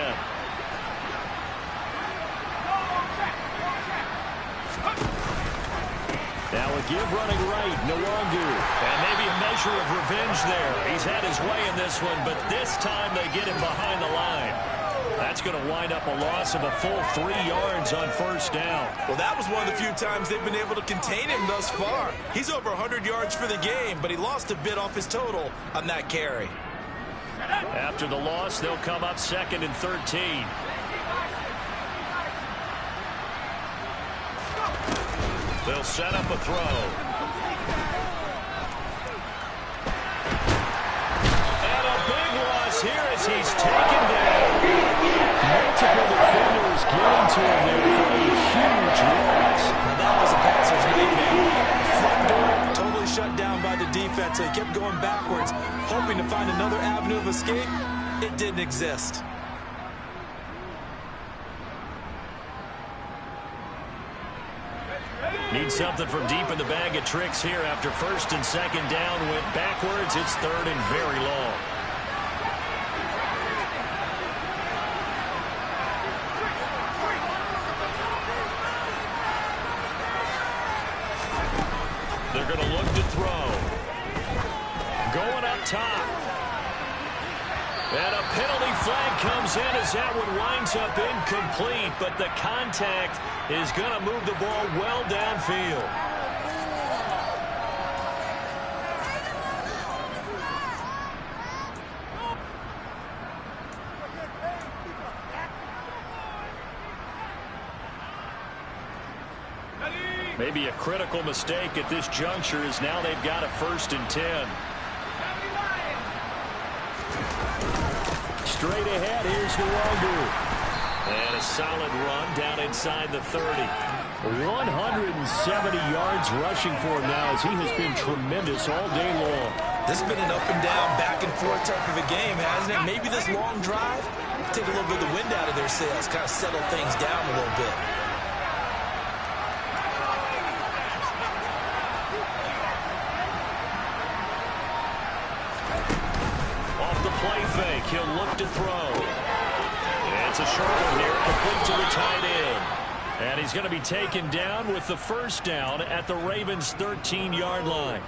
Now a give running right, no longer. And maybe a measure of revenge there. He's had his way in this one, but this time they get him behind the line. That's going to wind up a loss of a full 3 yards on first down. Well, that was one of the few times they've been able to contain him thus far. He's over 100 yards for the game, but he lost a bit off his total on that carry. After the loss, they'll come up 2nd and 13. They'll set up a throw. And a big loss here as he's taken down. Multiple defenders getting to him there for a huge loss. Now that was a passer's nightmare. Front door totally shut down by the defense. They kept going backwards, hoping to find another avenue of escape. It didn't exist. Need something from deep in the bag of tricks here after 1st and 2nd down. Went backwards. It's 3rd and very long. They're going to look to throw. Going up top. And a penalty flag comes in as that one winds up incomplete, but the contact is going to move the ball well downfield. Maybe a critical mistake at this juncture is now they've got a 1st and 10. Straight ahead, here's Nwogu. And a solid run down inside the 30. 170 yards rushing for him now as he has been tremendous all day long. This has been an up and down, back and forth type of a game, hasn't it? Maybe this long drive, take a little bit of the wind out of their sails, kind of settle things down a little bit. Play fake. He'll look to throw. And it's a short one here, complete to the tight end. And he's going to be taken down with the first down at the Ravens' 13-yard line.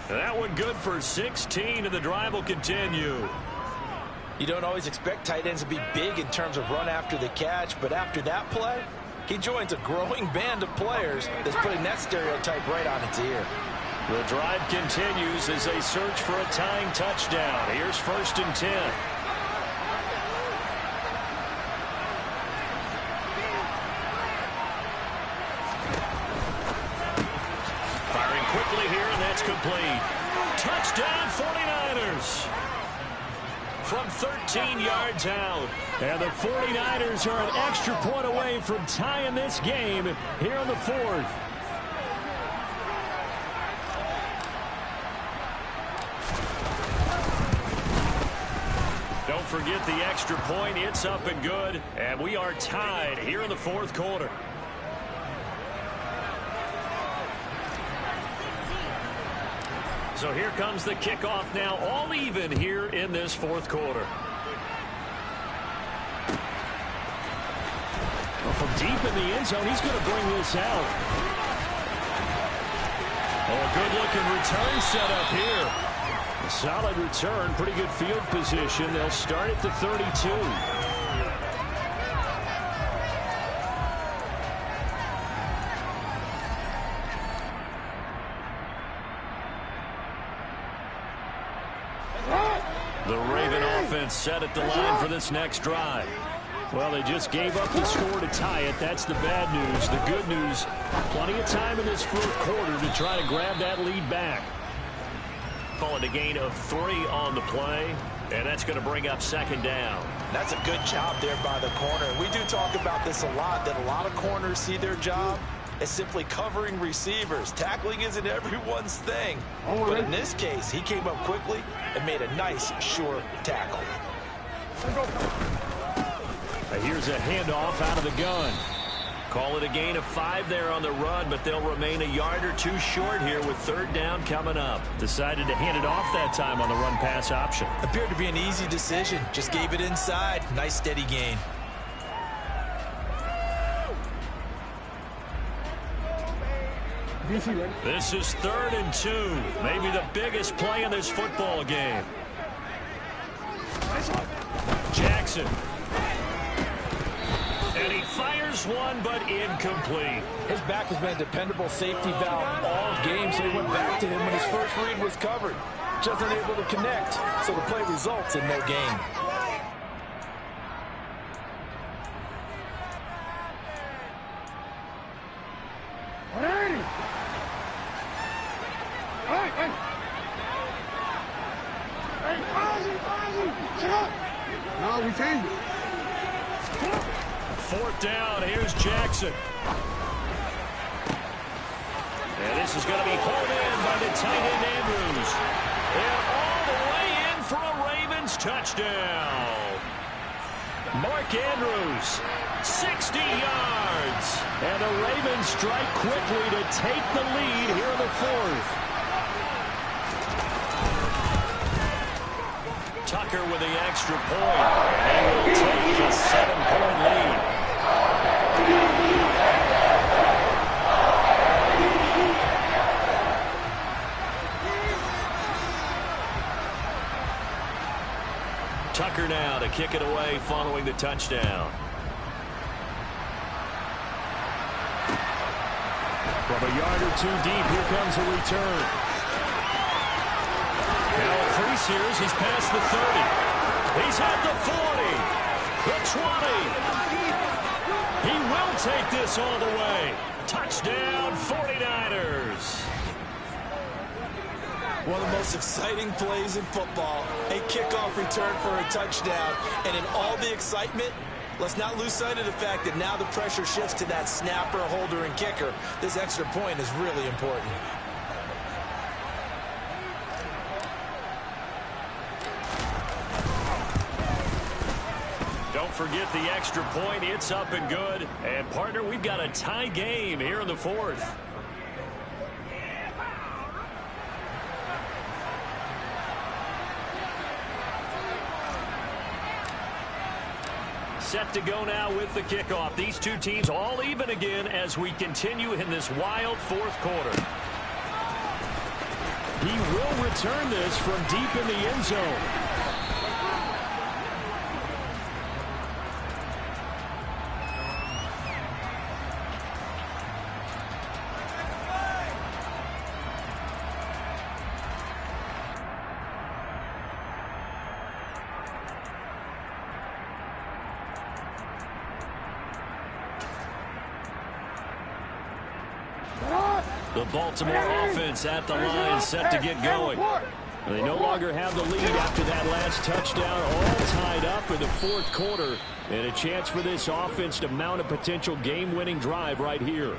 That one good for 16, and the drive will continue. You don't always expect tight ends to be big in terms of run after the catch, but after that play, He joins a growing band of players that's putting that stereotype right on its ear. The drive continues as they search for a tying touchdown. Here's 1st and 10. Firing quickly here, and that's complete. Touchdown, 49ers. From 13 yards out. And the 49ers are an extra point away from tying this game here in the 4th. Don't forget the extra point. It's up and good. And we are tied here in the 4th quarter. So here comes the kickoff now, all even here in this 4th quarter. Well, from deep in the end zone, he's going to bring this out. Oh, a good-looking return set up here. A solid return, pretty good field position. They'll start at the 32. The Raven offense set at the line for this next drive. Well, they just gave up the score to tie it. That's the bad news. The good news, plenty of time in this 4th quarter to try to grab that lead back. Call it a gain of 3 on the play, and that's going to bring up 2nd down. That's a good job there by the corner. We do talk about this a lot, that a lot of corners see their job as simply covering receivers. Tackling isn't everyone's thing. But in this case, he came up quickly and made a nice, sure tackle. Here's a handoff out of the gun. Call it a gain of 5 there on the run, but they'll remain a yard or 2 short here with 3rd down coming up. Decided to hand it off that time on the run-pass option. Appeared to be an easy decision. Just gave it inside. Nice, steady gain. This is 3rd and 2. Maybe the biggest play in this football game. Jackson. And he fires one, but incomplete. His back has been a dependable safety valve all game, so he went back to him when his first read was covered. Just unable to connect, so the play results in no gain. No, we changed it. 4th down, here's Jackson. And this is going to be pulled in by the tight end Andrews. And all the way in for a Ravens touchdown. Mark Andrews, 60 yards. And the Ravens strike quickly to take the lead here in the 4th. Tucker with the extra point. And they will take a 7-point lead. Tucker now to kick it away following the touchdown. From a yard or 2 deep, here comes a return. Now at 3 series, he's past the 30. He's at the 40. The 20. He will take this all the way. Touchdown, 49ers. One of the most exciting plays in football, a kickoff return for a touchdown. And in all the excitement, let's not lose sight of the fact that now the pressure shifts to that snapper, holder, and kicker. This extra point is really important. Don't forget the extra point. It's up and good. And, partner, we've got a tie game here in the 4th. Set to go now with the kickoff. These two teams all even again as we continue in this wild 4th quarter. He will return this from deep in the end zone. The Baltimore offense at the line, set to get going. They no longer have the lead after that last touchdown, all tied up in the fourth quarter. And a chance for this offense to mount a potential game-winning drive right here.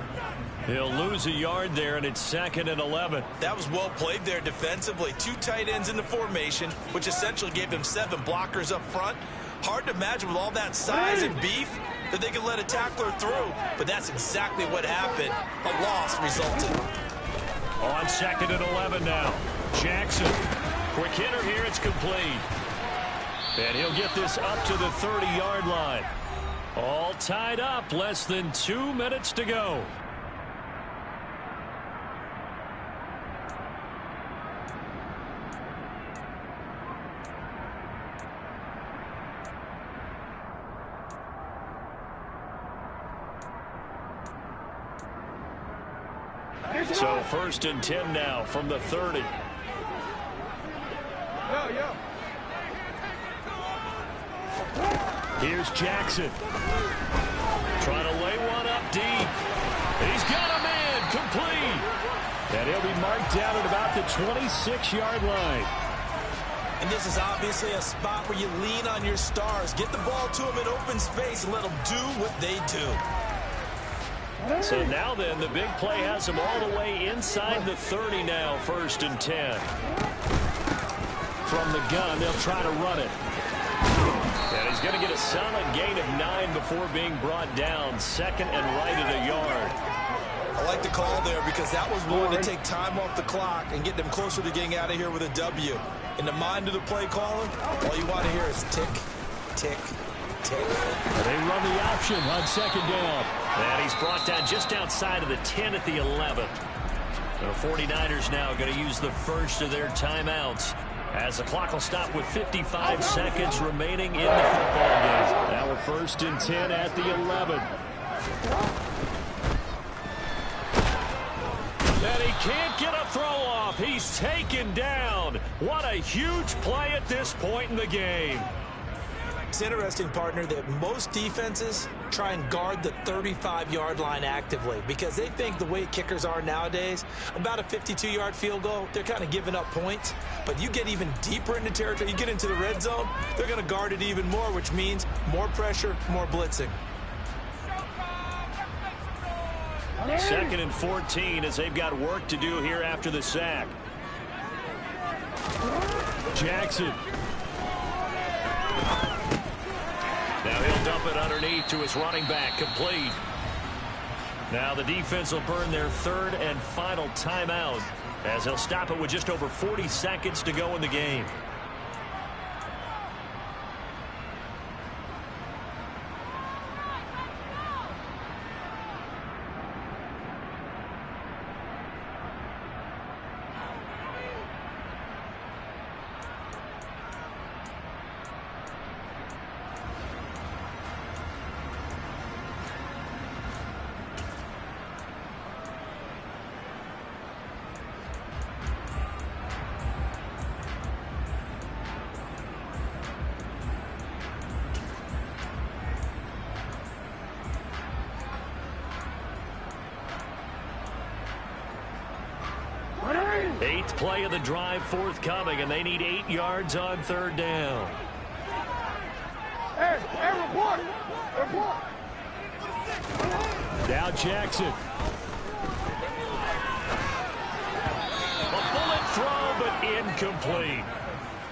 He'll lose a yard there, and it's 2nd and 11. That was well played there defensively. 2 tight ends in the formation, which essentially gave him 7 blockers up front. Hard to imagine with all that size and beef that they could let a tackler through. But that's exactly what happened. A loss resulted. On 2nd and 11 now. Jackson. Quick hitter here. It's complete. And he'll get this up to the 30-yard line. All tied up. Less than 2 minutes to go. So 1st and 10 now from the 30. Here's Jackson. Trying to lay one up deep. He's got a man complete. And he'll be marked down at about the 26-yard line. And this is obviously a spot where you lean on your stars. Get the ball to them in open space and let them do what they do. So now then, the big play has them all the way inside the 30 now, 1st and 10. From the gun, they'll try to run it. And he's going to get a solid gain of 9 before being brought down. 2nd and right at a yard. I like the call there because that was one to take time off the clock and get them closer to getting out of here with a W. In the mind of the play caller, all you want to hear is tick, tick, tick. They run the option on 2nd down. And he's brought down just outside of the 10 at the 11. The 49ers now going to use the first of their timeouts as the clock will stop with 55 seconds remaining in the football game. Now we're 1st and 10 at the 11. And he can't get a throw off. He's taken down. What a huge play at this point in the game. It's interesting, partner, that most defenses try and guard the 35-yard line actively because they think the way kickers are nowadays, about a 52-yard field goal, they're kind of giving up points. But you get even deeper into territory, you get into the red zone, they're going to guard it even more, which means more pressure, more blitzing. 2nd and 14 as they've got work to do here after the sack. Jackson. Now he'll dump it underneath to his running back, complete. Now the defense will burn their 3rd and final timeout as they'll stop it with just over 40 seconds to go in the game. Eighth play of the drive forthcoming, and they need 8 yards on 3rd down. Hey, report! Report! Now Jackson. A bullet throw, but incomplete.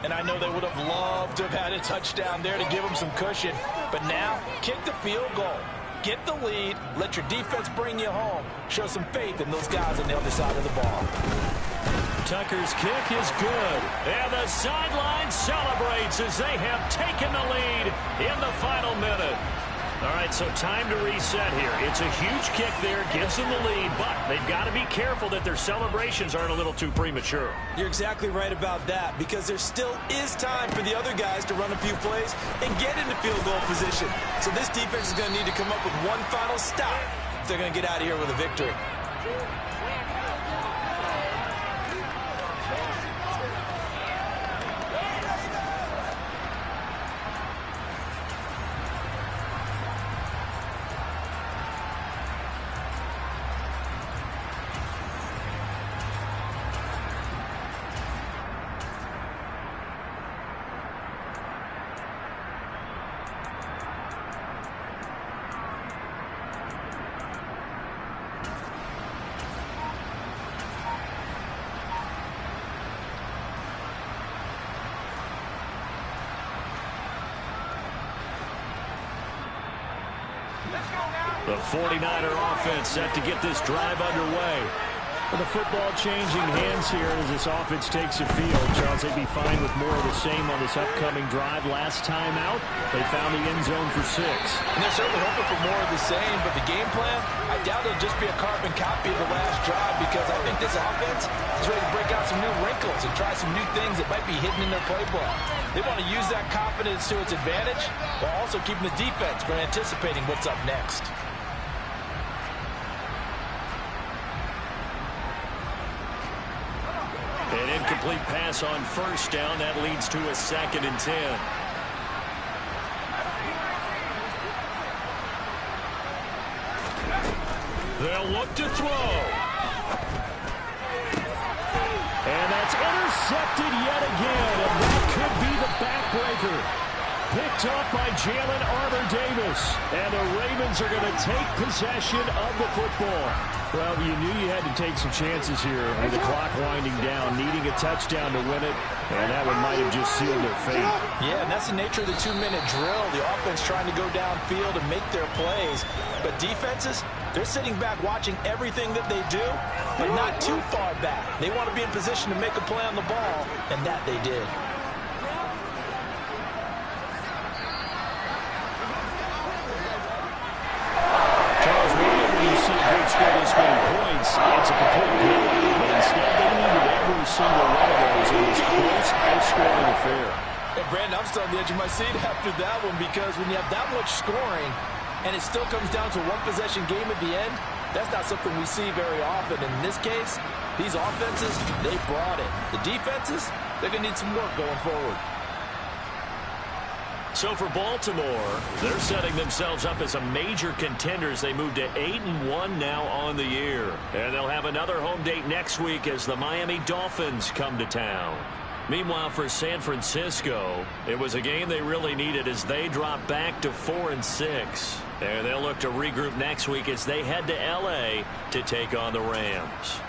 And I know they would have loved to have had a touchdown there to give them some cushion. But now, kick the field goal. Get the lead. Let your defense bring you home. Show some faith in those guys on the other side of the ball. Tucker's kick is good. And the sideline celebrates as they have taken the lead in the final minute. All right, so time to reset here. It's a huge kick there, gives them the lead, but they've got to be careful that their celebrations aren't a little too premature. You're exactly right about that because there still is time for the other guys to run a few plays and get into field goal position. So this defense is going to need to come up with one final stop if they're going to get out of here with a victory. The 49er offense set to get this drive underway. Well, the football changing hands here as this offense takes the field. Charles, they'd be fine with more of the same on this upcoming drive. Last time out, they found the end zone for 6. And they're certainly hoping for more of the same, but the game plan, I doubt it'll just be a carbon copy of the last drive, because I think this offense is ready to break out some new wrinkles and try some new things that might be hidden in their playbook. They want to use that confidence to its advantage while also keeping the defense from anticipating what's up next. An incomplete pass on first down. That leads to a 2nd and 10. They'll look to throw. And that's intercepted yet again. And that could be the backbreaker. Picked up by Jalen Armour-Davis. And the Ravens are going to take possession of the football. Well, you knew you had to take some chances here with the clock winding down, needing a touchdown to win it, and that one might have just sealed their fate. Yeah, and that's the nature of the 2-minute drill. The offense trying to go downfield and make their plays. But defenses, they're sitting back watching everything that they do, but not too far back. They want to be in position to make a play on the ball, and that they did. Score this many points, it's a complete blowout, but instead they needed every single one of those in this close, high-scoring affair. Hey, Brandon, I'm still on the edge of my seat after that one, because when you have that much scoring and it still comes down to a one-possession game at the end, that's not something we see very often. In this case, these offenses, they brought it. The defenses, they're going to need some work going forward. So for Baltimore, they're setting themselves up as a major contender as they move to 8-1 now on the year. And they'll have another home date next week as the Miami Dolphins come to town. Meanwhile, for San Francisco, it was a game they really needed as they drop back to 4-6. And they'll look to regroup next week as they head to L.A. to take on the Rams.